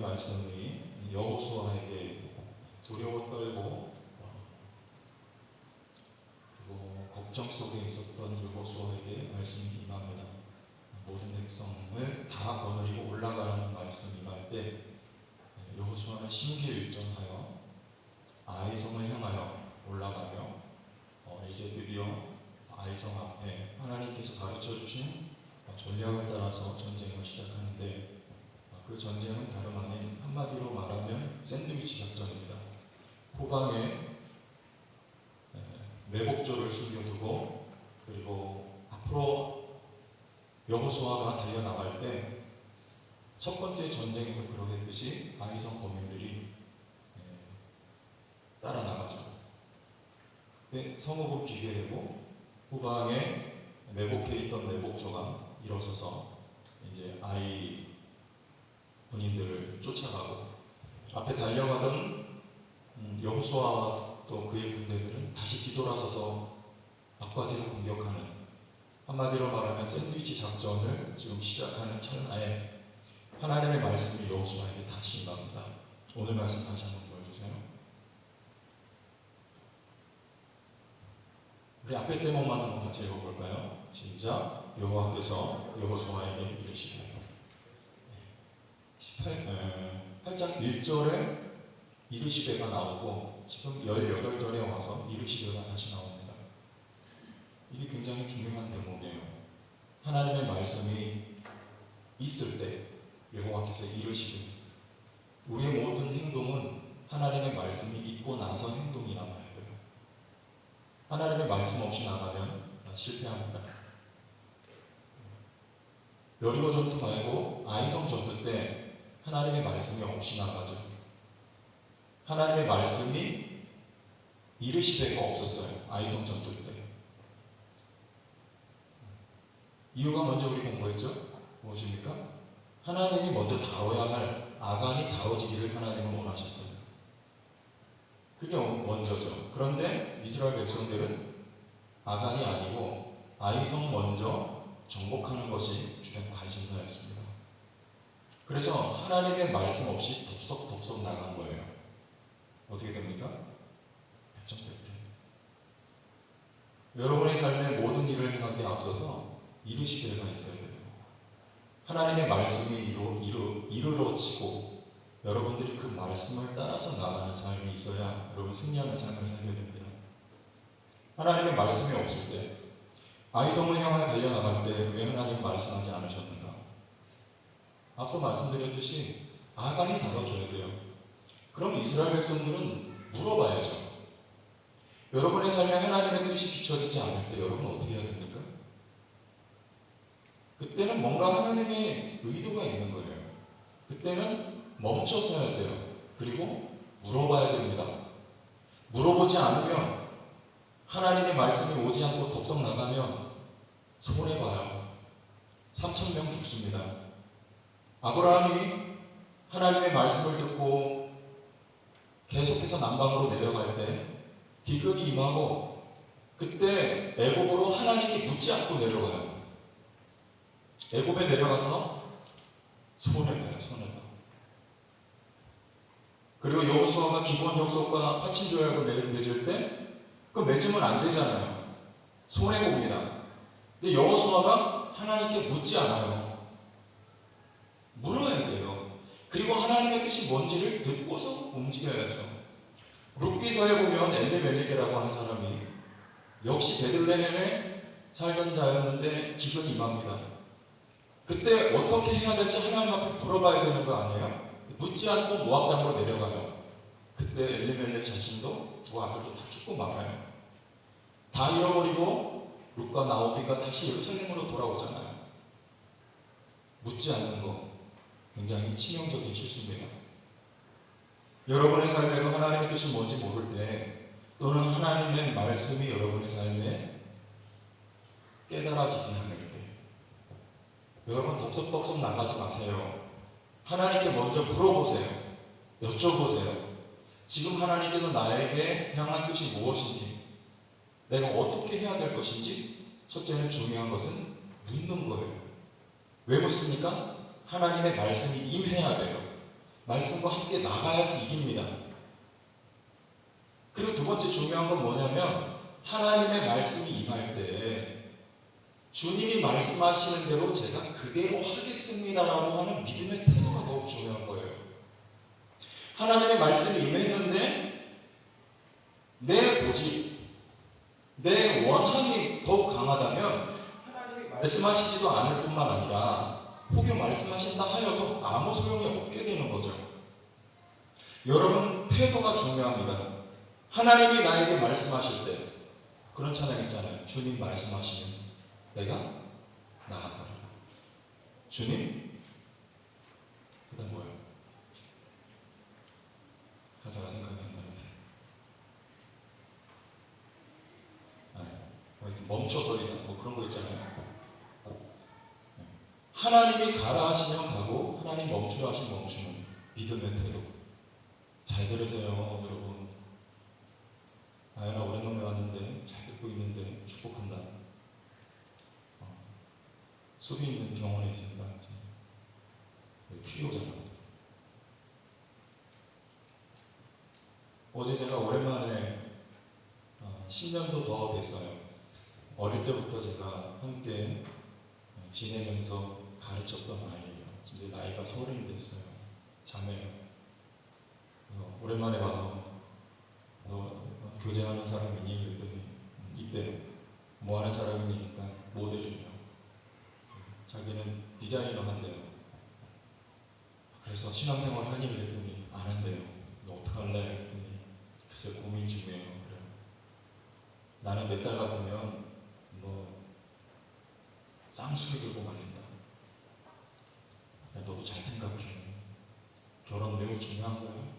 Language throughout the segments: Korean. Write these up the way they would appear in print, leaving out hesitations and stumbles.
말씀이 여호수아에게 두려워 떨고 그리고 걱정 속에 있었던 여호수아에게 말씀이 임합니다. 모든 백성을 다 거느리고 올라가라는 말씀이 임할 때 여호수아는 심기일전하여 아이성을 향하여 올라가며 이제 드디어 아이성 앞에 하나님께서 가르쳐 주신 전략을 따라서 전쟁을 시작하는데, 그 전쟁은 다름 아닌 한마디로 말하면 샌드위치 작전입니다. 후방에 매복조를 숨겨두고 그리고 앞으로 여호수아가 달려나갈 때 첫 번째 전쟁에서 그러했듯이 아이성 거민들이 따라 나가죠. 그때 성읍은 비괴되고 후방에 매복해 있던 매복조가 일어서서 이제 아이 군인들을 쫓아가고, 앞에 달려가던 여호수아와 또 그의 군대들은 다시 뒤돌아서서 앞과 뒤로 공격하는, 한마디로 말하면 샌드위치 작전을 지금 시작하는 찰나에 하나님의 말씀이 여호수아에게 다시 임합니다. 오늘 말씀 다시 한번 보여주세요. 우리 앞에 대목만 한번 같이 읽어볼까요? 시작. 여호와께서 여호수아에게 이르시되, 8장 1절에 이르시되가 나오고 지금 18절에 와서 이르시되가 다시 나옵니다. 이게 굉장히 중요한 대목이에요. 하나님의 말씀이 있을 때 여호와께서 이르시되, 우리의 모든 행동은 하나님의 말씀이 있고 나서 행동이 남아야 돼요. 하나님의 말씀 없이 나가면 실패합니다. 여리고 전투 말고 아이성 전투 때 하나님의 말씀이 없이 나가죠. 하나님의 말씀이 이르시되가 없었어요. 아이성 전투 때. 이유가 먼저 우리 공부했죠? 무엇입니까? 하나님이 먼저 다뤄야 할 아간이 다뤄지기를 하나님은 원하셨어요. 그게 먼저죠. 그런데 이스라엘 백성들은 아간이 아니고 아이성 먼저 정복하는 것이 주된 관심사였습니다. 그래서 하나님의 말씀 없이 덥석 나간 거예요. 어떻게 됩니까? 백전백패. 여러분의 삶의 모든 일을 행하기에 앞서서 이르시되가 있어야 돼요. 하나님의 말씀이 이르러지고 여러분들이 그 말씀을 따라서 나가는 삶이 있어야 여러분 승리하는 삶을 살게 됩니다. 하나님의 말씀이 없을 때, 아이성을 향하여 달려나갈 때 왜 하나님 말씀하지 않으셨는가? 앞서 말씀드렸듯이 아간이 다뤄줘야 돼요. 그럼 이스라엘 백성들은 물어봐야죠. 여러분의 삶에 하나님의 뜻이 비춰지지 않을 때 여러분은 어떻게 해야 됩니까? 그때는 뭔가 하나님의 의도가 있는 거예요. 그때는 멈춰서야 돼요. 그리고 물어봐야 됩니다. 물어보지 않으면, 하나님의 말씀이 오지 않고 덥석 나가면 손해봐요. 3,000명 죽습니다. 아브라함이 하나님의 말씀을 듣고 계속해서 남방으로 내려갈 때 비근이 임하고, 그때 애굽으로 하나님께 묻지 않고 내려가요. 애굽에 내려가서 손해봐요. 손해봐. 그리고 여호수아가 기본 족속과 화친 조약을 맺을 때 그 맺으면 안 되잖아요. 손해봅니다. 근데 여호수아가 하나님께 묻지 않아요. 물어야 돼요. 그리고 하나님의 뜻이 뭔지를 듣고서 움직여야죠. 룻기서에 보면 엘리멜렉이라고 하는 사람이 역시 베들레헴에 살던 자였는데 기근이 임합니다. 그때 어떻게 해야 될지 하나님 앞에 물어봐야 되는 거 아니에요? 묻지 않고 모압 땅으로 내려가요. 그때 엘리멜렉 자신도 두 아들도 다 죽고 말아요. 다 잃어버리고 룻과 나오미가 다시 예루살렘으로 돌아오잖아요. 묻지 않는 거 굉장히 치명적인 실수입니다. 여러분의 삶에도 하나님의 뜻이 뭔지 모를 때, 또는 하나님의 말씀이 여러분의 삶에 깨달아지지 않을 때, 여러분 덥석덥석 나가지 마세요. 하나님께 먼저 물어보세요. 여쭤보세요. 지금 하나님께서 나에게 향한 뜻이 무엇인지, 내가 어떻게 해야 될 것인지. 첫째는 중요한 것은 묻는 거예요. 왜 묻습니까? 하나님의 말씀이 임해야 돼요. 말씀과 함께 나가야지 이깁니다. 그리고 두 번째 중요한 건 뭐냐면 하나님의 말씀이 임할 때 주님이 말씀하시는 대로 제가 그대로 하겠습니다라고 하는 믿음의 태도가 더욱 중요한 거예요. 하나님의 말씀이 임했는데 내 고집, 내 원함이 더욱 강하다면 하나님이 말씀하시지도 않을 뿐만 아니라 혹여 말씀하신다 하여도 아무 소용이 없게 되는 거죠. 여러분, 태도가 중요합니다. 하나님이 나에게 말씀하실 때 그런 찬양 있잖아요. 주님 말씀하시면 내가 나아가리라. 주님, 그다음 뭐예요? 가사가 생각이 안 나는데. 하여튼 멈춰서리다. 뭐 그런 거 있잖아요. 하나님이 가라 하시면 가고 하나님 멈추라 하시면 멈추는 믿음의 태도. 잘 들으세요, 여러분. 아연아, 오랜만에 왔는데 잘 듣고 있는데 축복한다. 수비 있는 병원에 있으니까 필요잖아. 어제 제가 오랜만에 10년도 더 됐어요. 어릴 때부터 제가 함께 지내면서 가르쳤던 아이예요. 진짜 나이가 30이 됐어요. 자매예요. 오랜만에 와서 너 교제하는 사람이니? 그랬더니 이때 뭐하는 사람이니까 모델이에요. 자기는 디자이너 한대요. 그래서 신앙생활 하니? 그랬더니 안 한대요. 너 어떡할래? 그랬더니 글쎄 고민 중이에요. 그래요. 나는 내 딸 같으면 너 쌍수를 들고 말린다. 너도 잘 생각해. 결혼 매우 중요한 거야.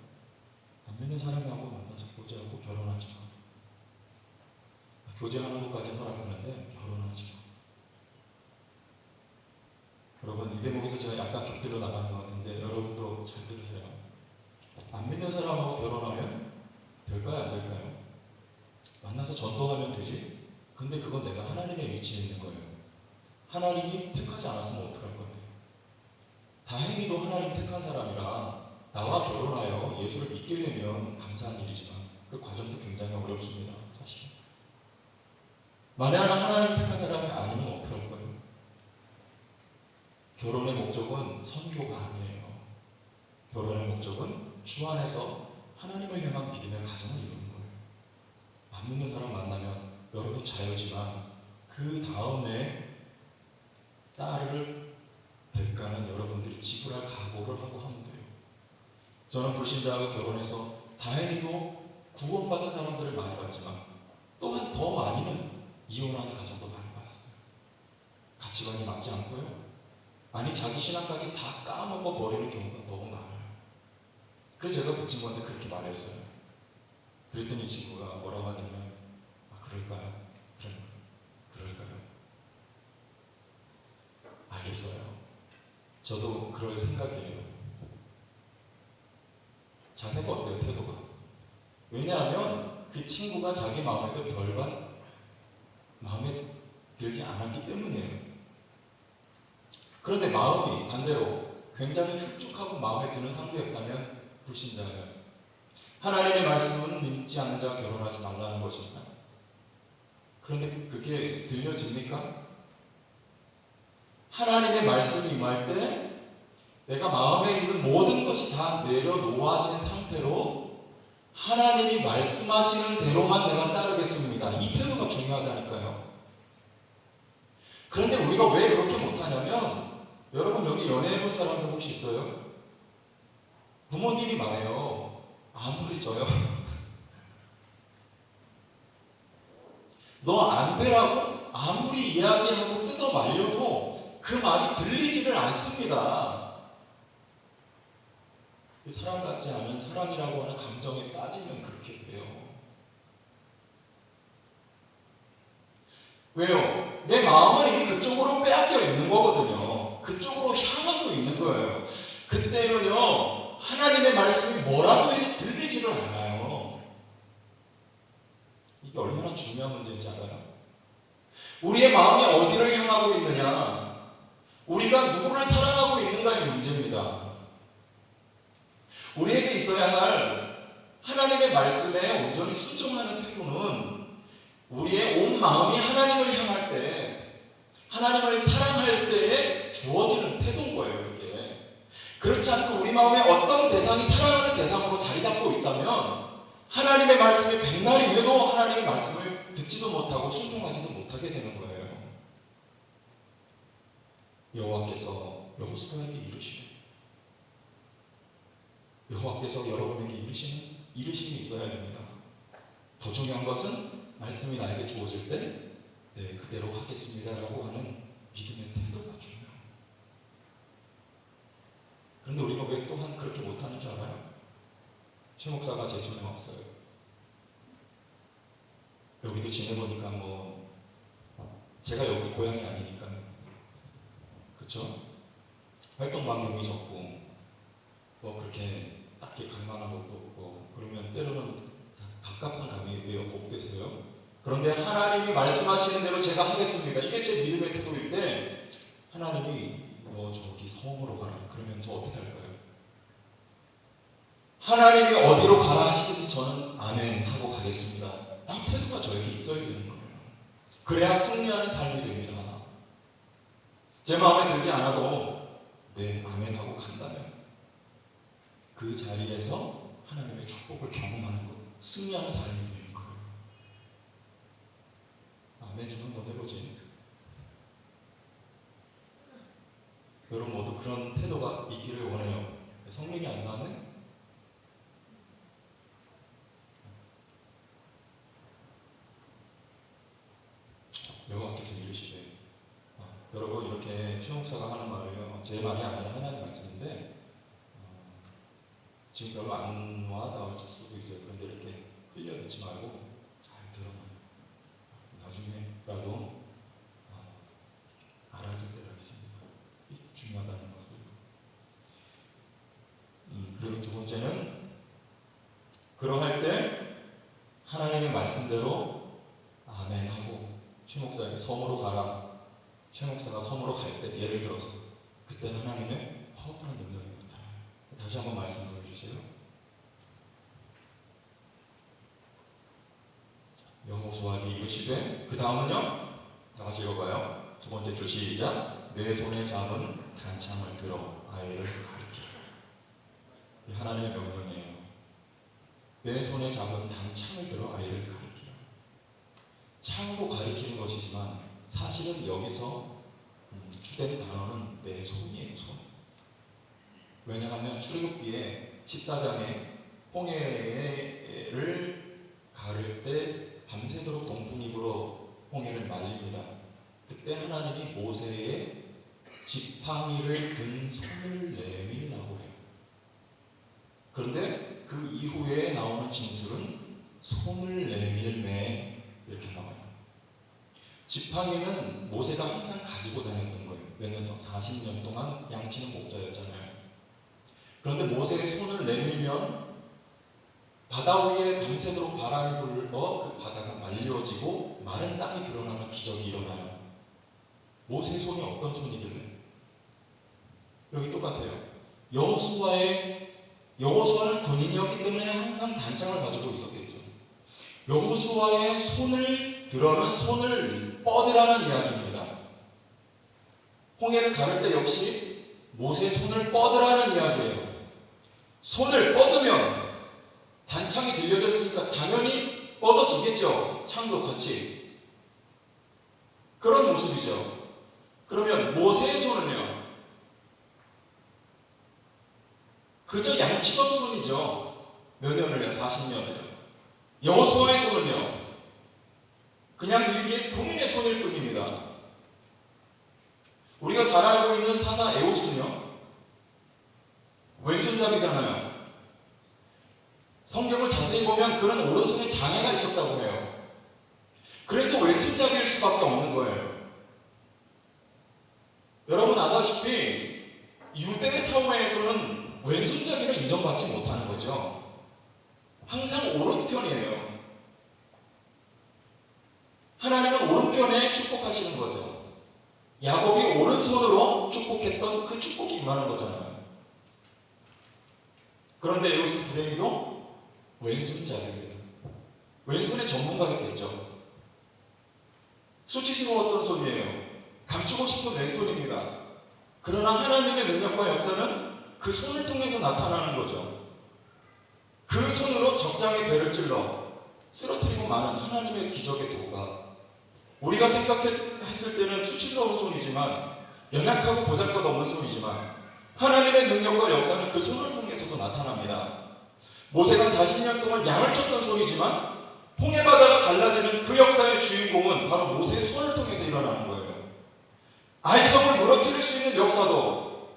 안 믿는 사람하고 만나서 교제하고 결혼하지 마. 교제하는 것까지 허락하는데 결혼하지 마. 여러분, 이 대목에서 제가 약간 곁길로 나가는 것 같은데 여러분도 잘 들으세요. 안 믿는 사람하고 결혼하면 될까요? 안 될까요? 만나서 전도하면 되지. 근데 그건 내가 하나님의 위치에 있는 거예요. 하나님이 택하지 않았으면 어떡할 건데. 다행히도 하나님 택한 사람이라 나와 결혼하여 예수를 믿게 되면 감사한 일이지만 그 과정도 굉장히 어렵습니다. 사실. 만에 하나 하나님 택한 사람이 아니면 어떡할 거예요? 결혼의 목적은 선교가 아니에요. 결혼의 목적은 주 안에서 하나님을 향한 믿음의 가정을 이루는 거예요. 안 믿는 사람 만나면 여러분 자유지만 그 다음에 딸을 대가는 여러분들이 지불할 각오를 하고 하면 돼요. 저는 불신자하고 결혼해서 다행히도 구원받은 사람들을 많이 봤지만 또한 더 많이는 이혼하는 가정도 많이 봤어요. 가치관이 맞지 않고요. 아니 자기 신앙까지 다 까먹어 버리는 경우가 너무 많아요. 그래서 제가 그 친구한테 그렇게 말했어요. 그랬더니 이 친구가 뭐라고 하냐면 그럴까요? 그럴까요? 알겠어요. 저도 그럴 생각이에요. 자세가 어때요? 태도가. 왜냐하면 그 친구가 자기 마음에도 별반 마음에 들지 않았기 때문이에요. 그런데 마음이 반대로 굉장히 흡족하고 마음에 드는 상대였다면 불신자예요. 하나님의 말씀은 믿지 않는 자와 결혼하지 말라는 것입니다. 그런데 그게 들려집니까? 하나님의 말씀이 임할 때 내가 마음에 있는 모든 것이 다 내려놓아진 상태로 하나님이 말씀하시는 대로만 내가 따르겠습니다. 이 태도가 중요하다니까요. 그런데 우리가 왜 그렇게 못하냐면 여러분 여기 연애해본 사람들 혹시 있어요? 부모님이 말해요. 아무리 저요. 너 안 되라고 아무리 이야기하고 뜯어 말려도 그 말이 들리지를 않습니다. 사랑 같지 않은 사랑이라고 하는 감정에 빠지면 그렇게 돼요. 왜요? 내 마음은 이미 그쪽으로 빼앗겨 있는 거거든요. 그쪽으로 향하고 있는 거예요. 그때는요, 하나님의 말씀이 뭐라고 해도 들리지를 않아요. 이게 얼마나 중요한 문제인지 알아요? 우리의 마음이 어디를 향하고 있느냐, 우리가 누구를 사랑하고 있는가의 문제입니다. 우리에게 있어야 할 하나님의 말씀에 온전히 순종하는 태도는 우리의 온 마음이 하나님을 향할 때, 하나님을 사랑할 때에 주어지는 태도인 거예요, 이게. 그렇지 않고 우리 마음에 어떤 대상이 사랑하는 대상으로 자리 잡고 있다면 하나님의 말씀이 백날이며도 하나님의 말씀을 듣지도 못하고 순종하지도 못하게 되는 거예요. 여호와께서 여호수아에게 이르시되, 여호와께서 여러분에게 이르심이 있어야 됩니다. 더 중요한 것은 말씀이 나에게 주어질 때 네, 그대로 하겠습니다라고 하는 믿음의 태도가 중요해요. 그런데 우리가 왜 또한 그렇게 못하는 줄 알아요? 최 목사가 제천에 왔어요. 여기도 지내보니까 제가 여기 고향이 아니니까 그쵸? 활동 반경이 적고 그렇게 딱히 갈만한 것도 없고 그러면 때로는 갑갑한 감이 왜 없겠어요? 그런데 하나님이 말씀하시는 대로 제가 하겠습니다. 이게 제 믿음의 태도일 때 하나님이 너 저기 섬으로 가라. 그러면 저 어떻게 할까요? 하나님이 어디로 가라 하시든지 저는 아멘 하고 가겠습니다. 이 태도가 저에게 있어야 되는 거예요. 그래야 승리하는 삶이 됩니다. 제 마음에 들지 않아도 네 아멘 하고 간다면 그 자리에서 하나님의 축복을 경험하는 것, 승리하는 삶이 되는 거예요. 아멘 좀 한번 해보지. 여러분 모두 그런 태도가 있기를 원해요. 성령이 안 나왔네? 여호와께서 이르시되, 여러분 이렇게 최 목사가 하는 말이요, 제 말이 아니라 하나님 말씀인데 지금 별로 안 와닿을 수도 있어요. 그런데 이렇게 흘려 듣지 말고 잘 들어봐요. 나중에라도 알아질 때가 있습니다. 중요하다는 것을. 그리고 두 번째는 그러할 때 하나님의 말씀대로 아멘 하고 최 목사에게 섬으로 가라. 최 목사가 섬으로 갈 때 예를 들어서 그때 하나님의 파워풀한 능력이 나타나요. 다시 한번 말씀 보여주세요. 여호수아에게 이르시되, 그 다음은요, 다 같이 읽어봐요. 두 번째 줄 시작. 내 손에 잡은 단창을 들어 아이를 가리키라. 이 하나님의 명령이에요. 내 손에 잡은 단창을 들어 아이를 가리키라. 창으로 가리키는 것이지만 사실은 여기서 주된 단어는 내 손이에요. 손. 왜냐하면 출애굽기에 14장에 홍해를 가를 때 밤새도록 동풍입으로 홍해를 말립니다. 그때 하나님이 모세의 지팡이를 든 손을 내밀라고 해요. 그런데 그 이후에 나오는 진술은 손을 내밀매 이렇게 나와요. 지팡이는 모세가 항상 가지고 다녔던 거예요. 몇 년 동안, 40년 동안 양치는 목자였잖아요. 그런데 모세의 손을 내밀면 바다 위에 밤새도록 바람이 불어 그 바다가 말려지고 마른 땅이 드러나는 기적이 일어나요. 모세의 손이 어떤 손이길래? 여기 똑같아요. 여호수아는 군인이었기 때문에 항상 단창을 가지고 있었겠죠. 여호수아의 손을 들어는 손을 뻗으라는 이야기입니다. 홍해를 가를 때 역시 모세의 손을 뻗으라는 이야기예요. 손을 뻗으면 단창이 들려져 있으니까 당연히 뻗어지겠죠. 창도 같이. 그런 모습이죠. 그러면 모세의 손은요, 그저 양치던 손이죠. 몇 년을요? 40년을요. 여호수아의 손은요, 그냥 일개 군인의 손일 뿐입니다. 우리가 잘 알고 있는 사사 에봇은요, 왼손잡이잖아요. 성경을 자세히 보면 그는 오른손에 장애가 있었다고 해요. 그래서 왼손잡이일 수밖에 없는 거예요. 여러분 아다시피 유대 사회에서는 왼손잡이를 인정받지 못하는 거죠. 항상 오른편이에요. 하나님은 오른편에 축복하시는 거죠. 야곱이 오른손으로 축복했던 그 축복이 임하는 거잖아요. 그런데 이것은 불행히도 왼손잡이입니다. 왼손의 전문가였겠죠. 수치스러웠던 손이에요. 감추고 싶은 왼손입니다. 그러나 하나님의 능력과 역사는 그 손을 통해서 나타나는 거죠. 그 손으로 적장의 배를 찔러 쓰러뜨리고 마는 하나님의 기적의 도구가 우리가 생각했을 때는 수치스러운 손이지만 연약하고 보잘것없는 손이지만 하나님의 능력과 역사는 그 손을 통해서도 나타납니다. 모세가 40년 동안 양을 쳤던 손이지만 홍해 바다가 갈라지는 그 역사의 주인공은 바로 모세의 손을 통해서 일어나는 거예요. 아이성을 무너뜨릴 수 있는 역사도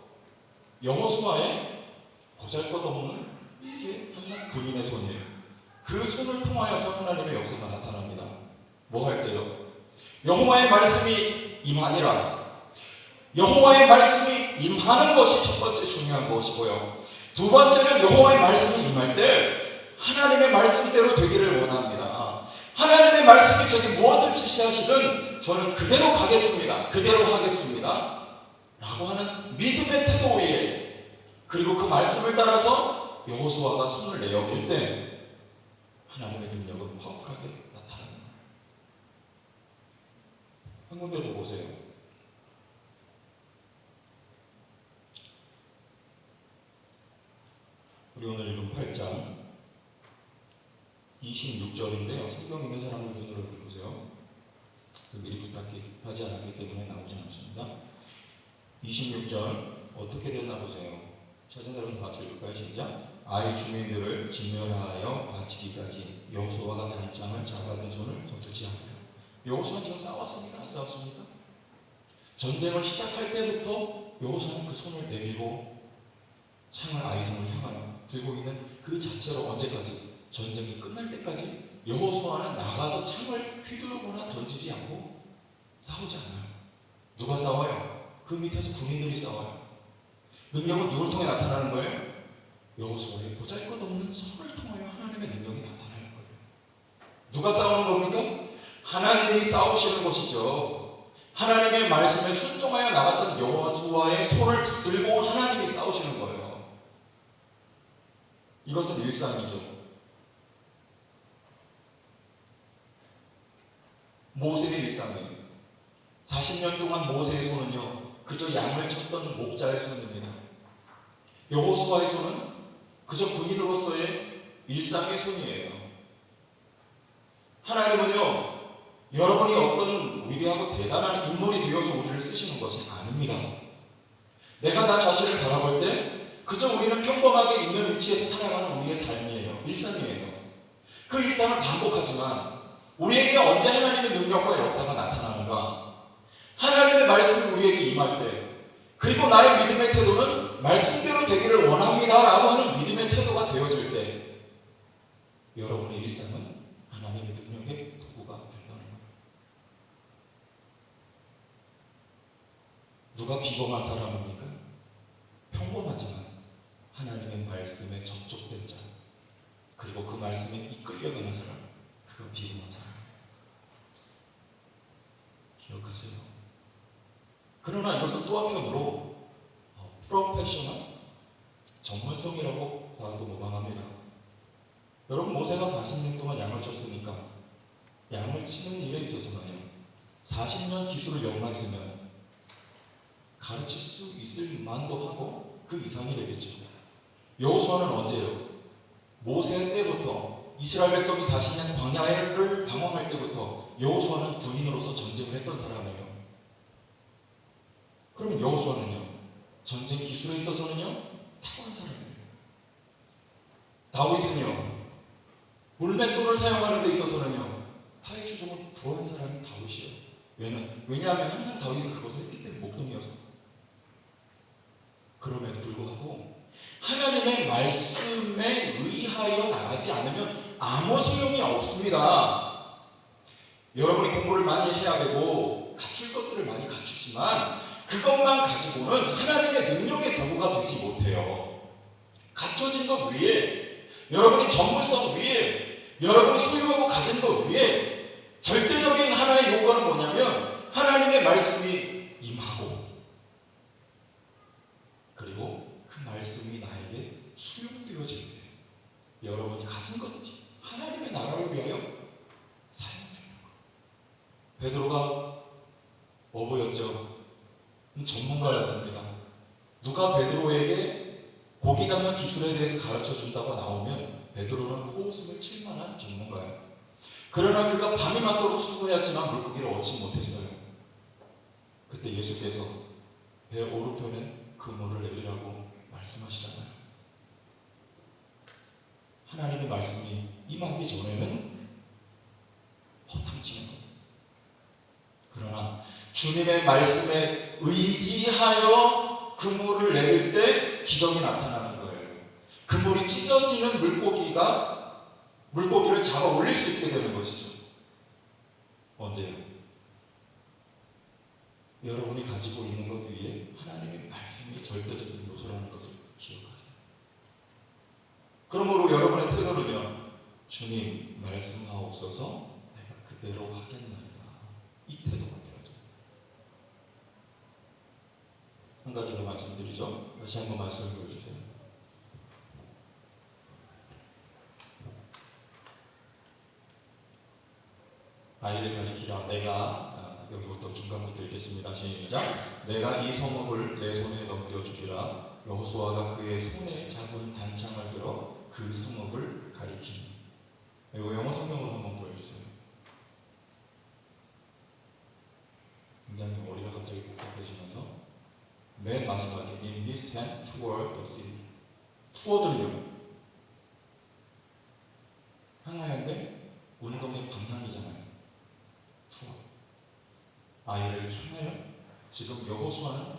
여호수아의 보잘것없는 이게 한낱 군인의 손이에요. 그 손을 통하여서 하나님의 역사가 나타납니다. 뭐 할 때요? 여호와의 말씀이 임하니라. 여호와의 말씀이 임하는 것이 첫 번째 중요한 것이고요. 두 번째는 여호와의 말씀이 임할 때 하나님의 말씀대로 되기를 원합니다. 하나님의 말씀이 제게 무엇을 지시하시든 저는 그대로 가겠습니다. 그대로 하겠습니다. 라고 하는 믿음의 태도에, 그리고 그 말씀을 따라서 여호수아가 손을 내어빌 때 하나님의 능력은 파워풀하게 나타납니다. 한 군데 더 보세요. 우리 오늘 읽은 8장 26절인데요. 성경 있는 사람들 눈으로 이렇게 보세요. 미리 부탁하지 않았기 때문에 나오진 않습니다. 26절 어떻게 됐나 보세요. 찾은 사람 같이 읽을까요? 시작. 아이 주민들을 진멸하여 바치기까지 여호수아가 단창을 잡아든 손을 거두지 않아요. 여호수아는 지금 싸웠습니까? 안 싸웠습니까? 전쟁을 시작할 때부터 여호수아는 그 손을 내밀고 창을 아이성을 향하여 들고 있는 그 자체로 언제까지? 전쟁이 끝날 때까지 여호수아는 나가서 창을 휘두르거나 던지지 않고 싸우지 않아요. 누가 싸워요? 그 밑에서 군인들이 싸워요. 능력은 누굴 통해 나타나는 거예요? 여호수아의 보잘것없는 손을 통하여 하나님의 능력이 나타나는 거예요. 누가 싸우는 겁니까? 하나님이 싸우시는 것이죠. 하나님의 말씀에 순종하여 나갔던 여호수아의 손을 붙들고 하나님이 싸우시는 거예요. 이것은 일상이죠. 모세의 일상이에요. 40년 동안 모세의 손은요, 그저 양을 쳤던 목자의 손입니다. 여호수아의 손은 그저 군인으로서의 일상의 손이에요. 하나님은요, 여러분이 어떤 위대하고 대단한 인물이 되어서 우리를 쓰시는 것이 아닙니다. 내가 나 자신을 바라볼 때 그저 우리는 평범하게 있는 위치에서 살아가는 우리의 삶이에요. 일상이에요. 그 일상을 반복하지만 우리에게 언제 하나님의 능력과 역사가 나타나는가? 하나님의 말씀이 우리에게 임할 때, 그리고 나의 믿음의 태도는 말씀대로 되기를 원합니다 라고 하는 믿음의 태도가 되어질 때 여러분의 일상은 하나님의 능력의 도구가 된다는 거예요. 누가 비범한 사람입니까? 평범하지만 하나님의 말씀에 접촉된 자, 그리고 그 말씀에 이끌려가는 사람, 그가 비범한 사람. 기억하세요. 그러나 이것은 또 한편으로 프로페셔널, 전문성이라고 봐도 무방합니다. 여러분, 모세가 40년 동안 양을 쳤으니까 양을 치는 일에 있어서는요, 40년 기술을 연마했으면 가르칠 수 있을 만도 하고 그 이상이 되겠죠. 여호수아는 언제요? 모세 때부터, 이스라엘 백성이 40년 광야를 방황할 때부터 여호수아는 군인으로서 전쟁을 했던 사람이에요. 그러면 여호수아는요, 전쟁 기술에 있어서는요, 탁월한 사람이에요. 다윗은요, 물맷돌을 사용하는 데 있어서는요, 타의 추종을 부한 사람이 다윗이에요. 왜냐하면 항상 다윗은 그것을 했기 때문에, 목동이어서. 그럼에도 불구하고 하나님의 말씀에 의하여 나가지 않으면 아무 소용이 없습니다. 여러분이 공부를 많이 해야 되고 갖출 것들을 많이 갖추지만 그것만 가지고는 하나님의 능력의 도구가 되지 못해요. 갖춰진 것 위에, 여러분이 전문성 위에, 여러분이 소유하고 가진 것 위에 절대적인 하나의 요건은 뭐냐면 하나님의 말씀이 임하고, 그리고 그 말씀이 나에게 수용되어질 가진 것이지 하나님의 나라를 위하여 살면 되는 거. 베드로가 어부였죠. 전문가였습니다. 누가 베드로에게 고기 잡는 기술에 대해서 가르쳐 준다고 나오면 베드로는 코웃음을 칠 만한 전문가예요. 그러나 그가 밤이 맞도록 수고했지만 물고기를 얻지 못했어요. 그때 예수께서 배 오른편에 그물을 내리라고 말씀하시잖아요. 하나님의 말씀이 임하기 전에는 허탕치는 거예요. 그러나 주님의 말씀에 의지하여 그물을 내릴 때 기적이 나타나는 거예요. 그물이 찢어지는 물고기를 잡아 올릴 수 있게 되는 것이죠. 언제요? 여러분이 가지고 있는 것 위에 하나님의 말씀이 절대적인 요소라는 것을 기억하세요. 그러므로 여러분의 태도는요, 주님 말씀하옵소서 내가 그대로 하겠나이다. 이 태도가 되어져. 한 가지 더 말씀드리죠. 다시 한번 말씀을 보여주세요. 아이를 가리키라. 내가 여기부터 중간부터 읽겠습니다. 시작. 내가 이 성읍을 내 손에 넘겨주리라. 여호수아가 그의 손에 잡은 단창을 들어 그 성읍을 가리키니. 이거 영어 성경으로 한번 보여주세요. 굉장히 머리가 갑자기 복잡해지면서 맨 마지막에 in his hand toward the sea. toward는요 향하여인데 운동의 방향이잖아요. toward. 아이를 향하여. 지금 여호수아는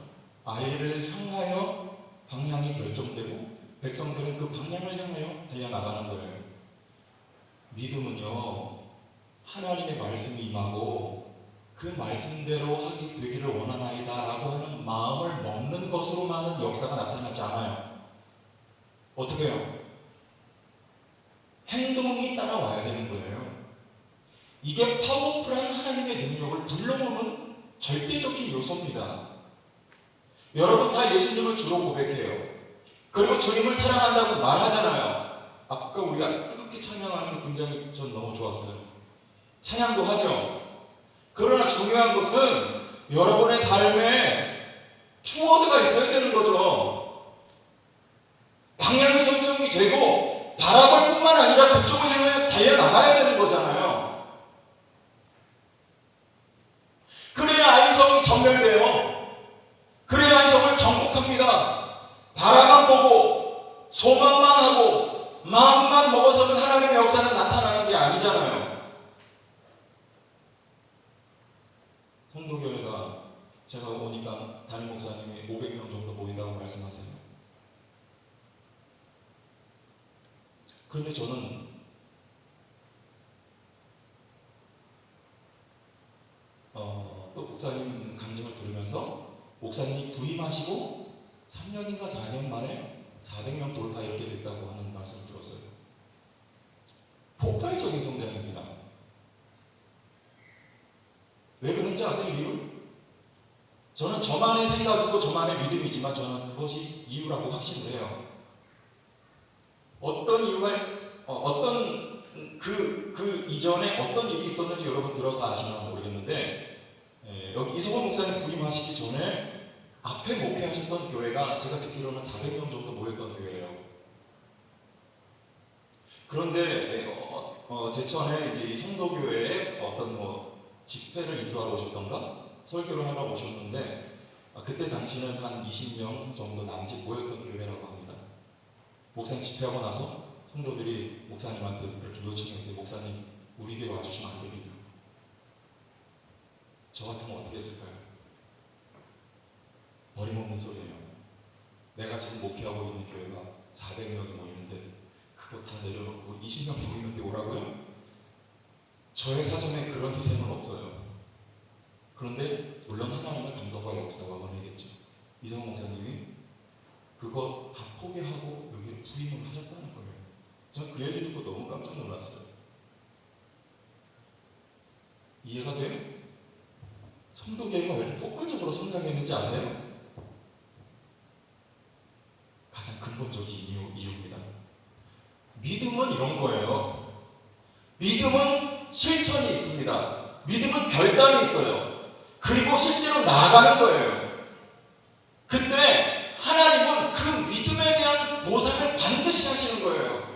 아이를 향하여 방향이 결정되고 백성들은 그 방향을 향하여 달려나가는 거예요. 믿음은요 하나님의 말씀이 임하고 그 말씀대로 하기 되기를 원하나이다 라고 하는 마음을 먹는 것으로만은 역사가 나타나지 않아요. 어떻게 해요? 행동이 따라와야 되는 거예요. 이게 파워풀한 하나님의 능력을 불러오는 절대적인 요소입니다. 여러분 다 예수님을 주로 고백해요. 그리고 주님을 사랑한다고 말하잖아요. 아까 우리가 뜨겁게 찬양하는 게 굉장히 전 너무 좋았어요. 찬양도 하죠. 그러나 중요한 것은 여러분의 삶에 투워드가 있어야 되는 거죠. 방향이 설정이 되고 바라볼 뿐만 아니라 그쪽을 향해 달려나가야 되는 거잖아요. 그래야 아이성이 전멸돼요. 그래야 아이성을 정복합니다. 바라만 보고 소망만 하고 마음만 먹어서는 하나님의 역사는 나타나는 게 아니잖아요. 성도교회가 제가 오니까 담임 목사님이 500명 정도 모인다고 말씀하세요. 그런데 저는 또 목사님 강증을 들으면서 목사님이 부임하시고 3년인가 4년 만에 400명 돌파 이렇게 됐다고 하는 말씀을 들었어요. 폭발적인 성장입니다. 왜 그런지 아세요? 이유를? 저는 저만의 생각이고 저만의 믿음이지만 저는 그것이 이유라고 확신을 해요. 어떤 이유가 어떤 그 이전에 어떤 일이 있었는지 여러분 들어서 아시나 모르겠는데 여기 이성호 목사님 부임하시기 전에 앞에 목회하셨던 교회가 제가 듣기로는 400명 정도 모였던 교회예요. 그런데 제천에 이제 이 성도교회에 어떤 집회를 인도하러 오셨던가 설교를 하러 오셨는데 그때 당시는 한 20명 정도 남짓 모였던 교회라고 합니다. 목사님 집회하고 나서 성도들이 목사님한테 그렇게 요청했는데 목사님 우리 교회 와주시면 안 됩니다. 저 같으면 어떻게 했을까요? 어림없는 소리예요. 내가 지금 목회하고 있는 교회가 400명이 모이는데 그거 다 내려놓고 20명 모이는데 오라고요? 저의 사정에 그런 희생은 없어요. 그런데 물론 하나님의 감동과 역사와 은혜겠죠. 이성호 목사님이 그거 다 포기하고 여기를 부임을 하셨다는 거예요. 전 그 얘기 듣고 너무 깜짝 놀랐어요. 이해가 돼요? 성도교회가 왜 이렇게 폭발적으로 성장했는지 아세요? 가장 근본적인 이유입니다. 믿음은 이런 거예요. 믿음은 실천이 있습니다. 믿음은 결단이 있어요. 그리고 실제로 나아가는 거예요. 근데 하나님은 그 믿음에 대한 보상을 반드시 하시는 거예요.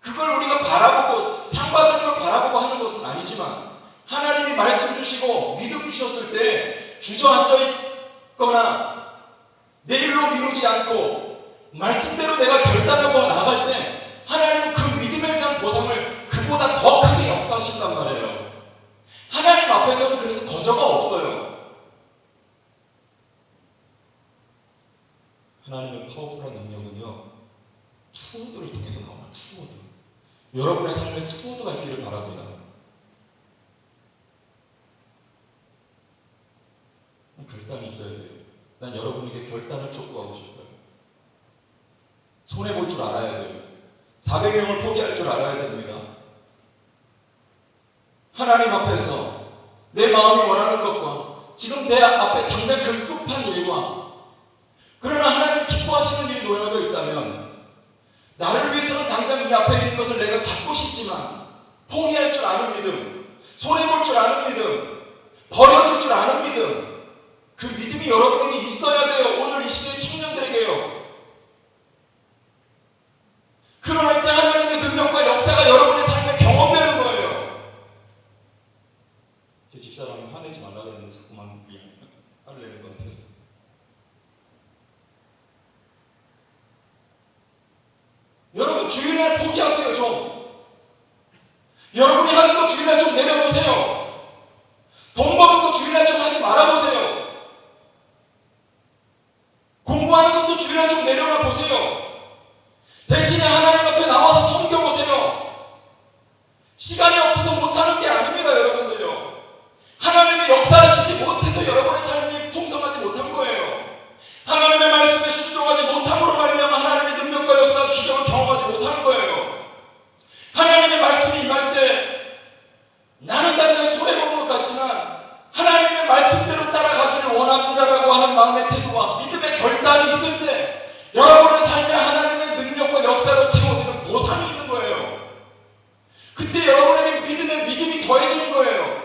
그걸 우리가 바라보고 상 받을 걸 바라보고 하는 것은 아니지만, 하나님이 말씀 주시고 믿음 주셨을 때 주저앉아 있거나 내일로 미루지 않고 말씀대로 내가 결단하고 나아갈 때 하나님은 그 믿음에 대한 보상을 그보다 더 크게 역사하신단 말이에요. 하나님 앞에서는 그래서 거저가 없어요. 하나님의 파워풀한 능력은요, 투어드를 통해서 나옵니다. 투어드. 여러분의 삶에 투어드가 있기를 바랍니다. 결단이 있어야 돼요. 난 여러분에게 결단을 촉구하고 싶어요. 손해볼 줄 알아야 돼요. 400명을 포기할 줄 알아야 됩니다. 하나님 앞에서 내 마음이 원하는 것과 지금 내 앞에 당장 그 급한 일과, 그러나 하나님 기뻐하시는 일이 놓여져 있다면, 나를 위해서는 당장 이 앞에 있는 것을 내가 잡고 싶지만 포기할 줄 아는 믿음, 손해볼 줄 아는 믿음, 버려질 줄 아는 믿음, 그 믿음이 여러분에게 있어야 돼요. 오늘 이 시대의 청년들에게요. 그럴 때 하나님의 능력과 역사가 여러분의 삶에 경험되는 거예요. 제 집사람이 화내지 말라고 했는데 자꾸만 화를 내는 것 같아서. 여러분, 주일날 포기하세요. 좀 여러분이 하는 거 주일날 좀 내려놓으세요. 돈 버는 거 주일날 좀 하지 말아보세요. 공부하는 것도 주일날 좀 내려놔 보세요. 대신에 하나님 앞에 나와서 섬겨보세요. 시간이 없어서 못하는 게 아닙니다, 여러분들요. 하나님의 역사하시지 못해서 여러분의 삶이 풍성하지 못한 거예요. 하나님의 말씀에 순종하지 못함으로 말미암아 하나님의 능력과 역사와 기적을 경험하지 못하는 거예요. 하나님의 말씀이 임할 때 나는 당장 손해보는 것 같지만 하나님의 말씀대로 따라가기를 원합니다라고 하는 마음의 태도와 믿음의 결단이 있을 때 여러분의 삶에 하나님의 능력과 역사로 채워지는 보상이 있는 거예요. 그때 여러분에게 믿음이 더해지는 거예요.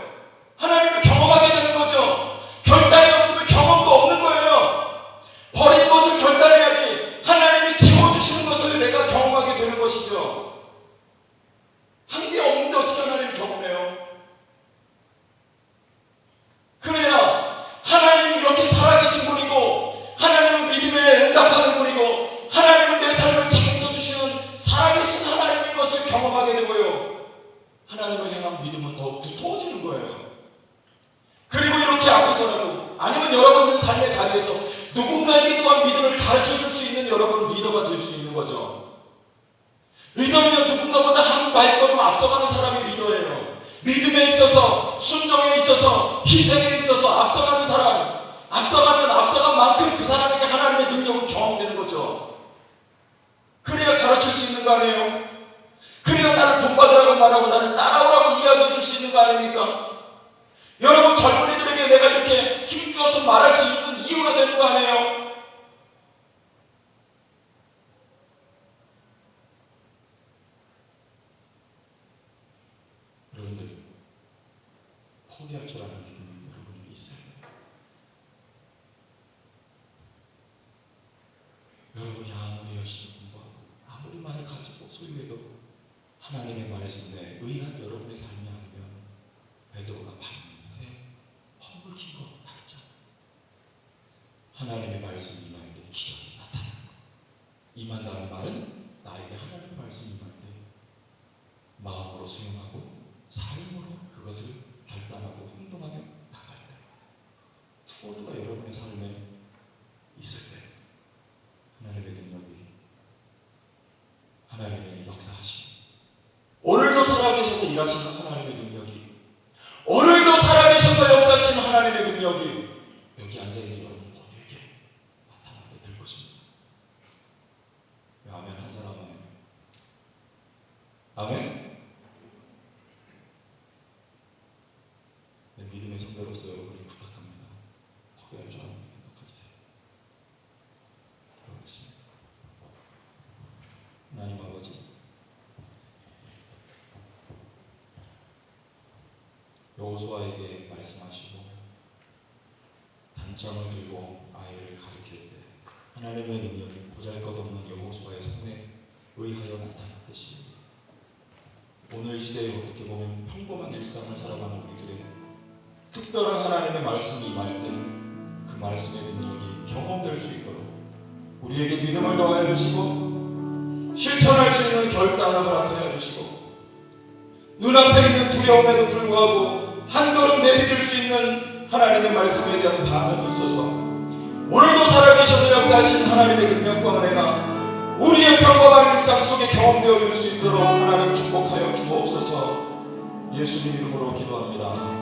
하나님을 경험하게 되는 거죠. 결단이 없으면 경험도 없는 거예요. 버린 것을 결단해야지 하나님이 채워주시는 것을 내가 경험하게 되는 것이죠. 한 게 없는데 어떻게 하나님을 경험해요? 그래야 하나님이 이렇게 살아계신 분이고, 하나님은 믿음에 응답하는 분이고, 하나님은 내 삶을 책임져주시는 살아계신 하나님인 것을 경험하게 되고요, 하나님을 향한 믿음은 더욱 두터워지는 거예요. 그리고 이렇게 앞에서라도, 아니면 여러분의 삶의 자리에서 누군가에게 또한 믿음을 가르쳐줄 수 있는 여러분 리더가 될 수 있는 거죠. 리더는 누군가보다 한 발걸음 앞서가는 사람이 리더예요. 믿음에 있어서, 순종에 있어서, 희생에 있어서 앞서가는 사람, 앞서가면 앞서간 만큼 그 사람에게 하나님의 능력은 경험되는 거죠. 그래야 가르칠 수 있는 거 아니에요? 그래야 나를 본받으라고 말하고 나를 따라오라고 이야기해 줄 수 있는 거 아닙니까? 여러분, 젊은이들에게 내가 이렇게 힘주어서 말할 수 있는 이유가 되는 거 아니에요? 여러분들, 포기할 줄 아는 믿음이 여러분에게 있어야 돼요. 여러분이 아무리 열심히 공부하고 아무리 많이 가지고 소유해도 하나님의 말씀에 의한 여러분의 삶이 아니면 베드로가 밤새 허물 긴 것 같죠. 하나님의 말씀이 임할 때 기적이 나타나는 것. 임한다는 말은 나에게 하나님의 말씀이 임할 때 마음으로 수용하고 삶으로 그것을 결단하고 행동하며 나갈 때, 투어드가 여러분의 삶에 있을 때 하나님의 능력이, 하나님의 역사하심, 오늘도 살아계셔서 일하시는 하나님의 능력이, 오늘도 살아계셔서 역사하시는 하나님의 능력이 여기 앉아있는 여러분 모두에게 나타나게 될 것입니다. 아멘. 한 사람 아멘. 아멘. 네, 믿음의 성도로서 여러분이 부탁합니다. 포기할 줄 아는 믿음 가지세요. 기도하겠습니다. 하나님 아버지, 여호수아에게 말씀하시고 단창을 들고 아이를 가리킬 때 하나님의 능력이 보잘것없는 여호수아의 손에 의하여 나타났듯이 오늘 시대에 어떻게 보면 평범한 일상을 살아가는 우리들의 특별한 하나님의 말씀이 임할 때 그 말씀의 능력이 경험될 수 있도록 우리에게 믿음을 더하여 주시고 실천할 수 있는 결단을 허락하여 주시고 눈앞에 있는 두려움에도 불구하고 한 걸음 내디딜 수 있는 하나님의 말씀에 대한 반응이 있어서 오늘도 살아계셔서 역사하신 하나님의 능력과 은혜가 우리의 평범한 일상 속에 경험되어 줄 수 있도록 하나님 축복하여 주옵소서. 예수님 이름으로 기도합니다.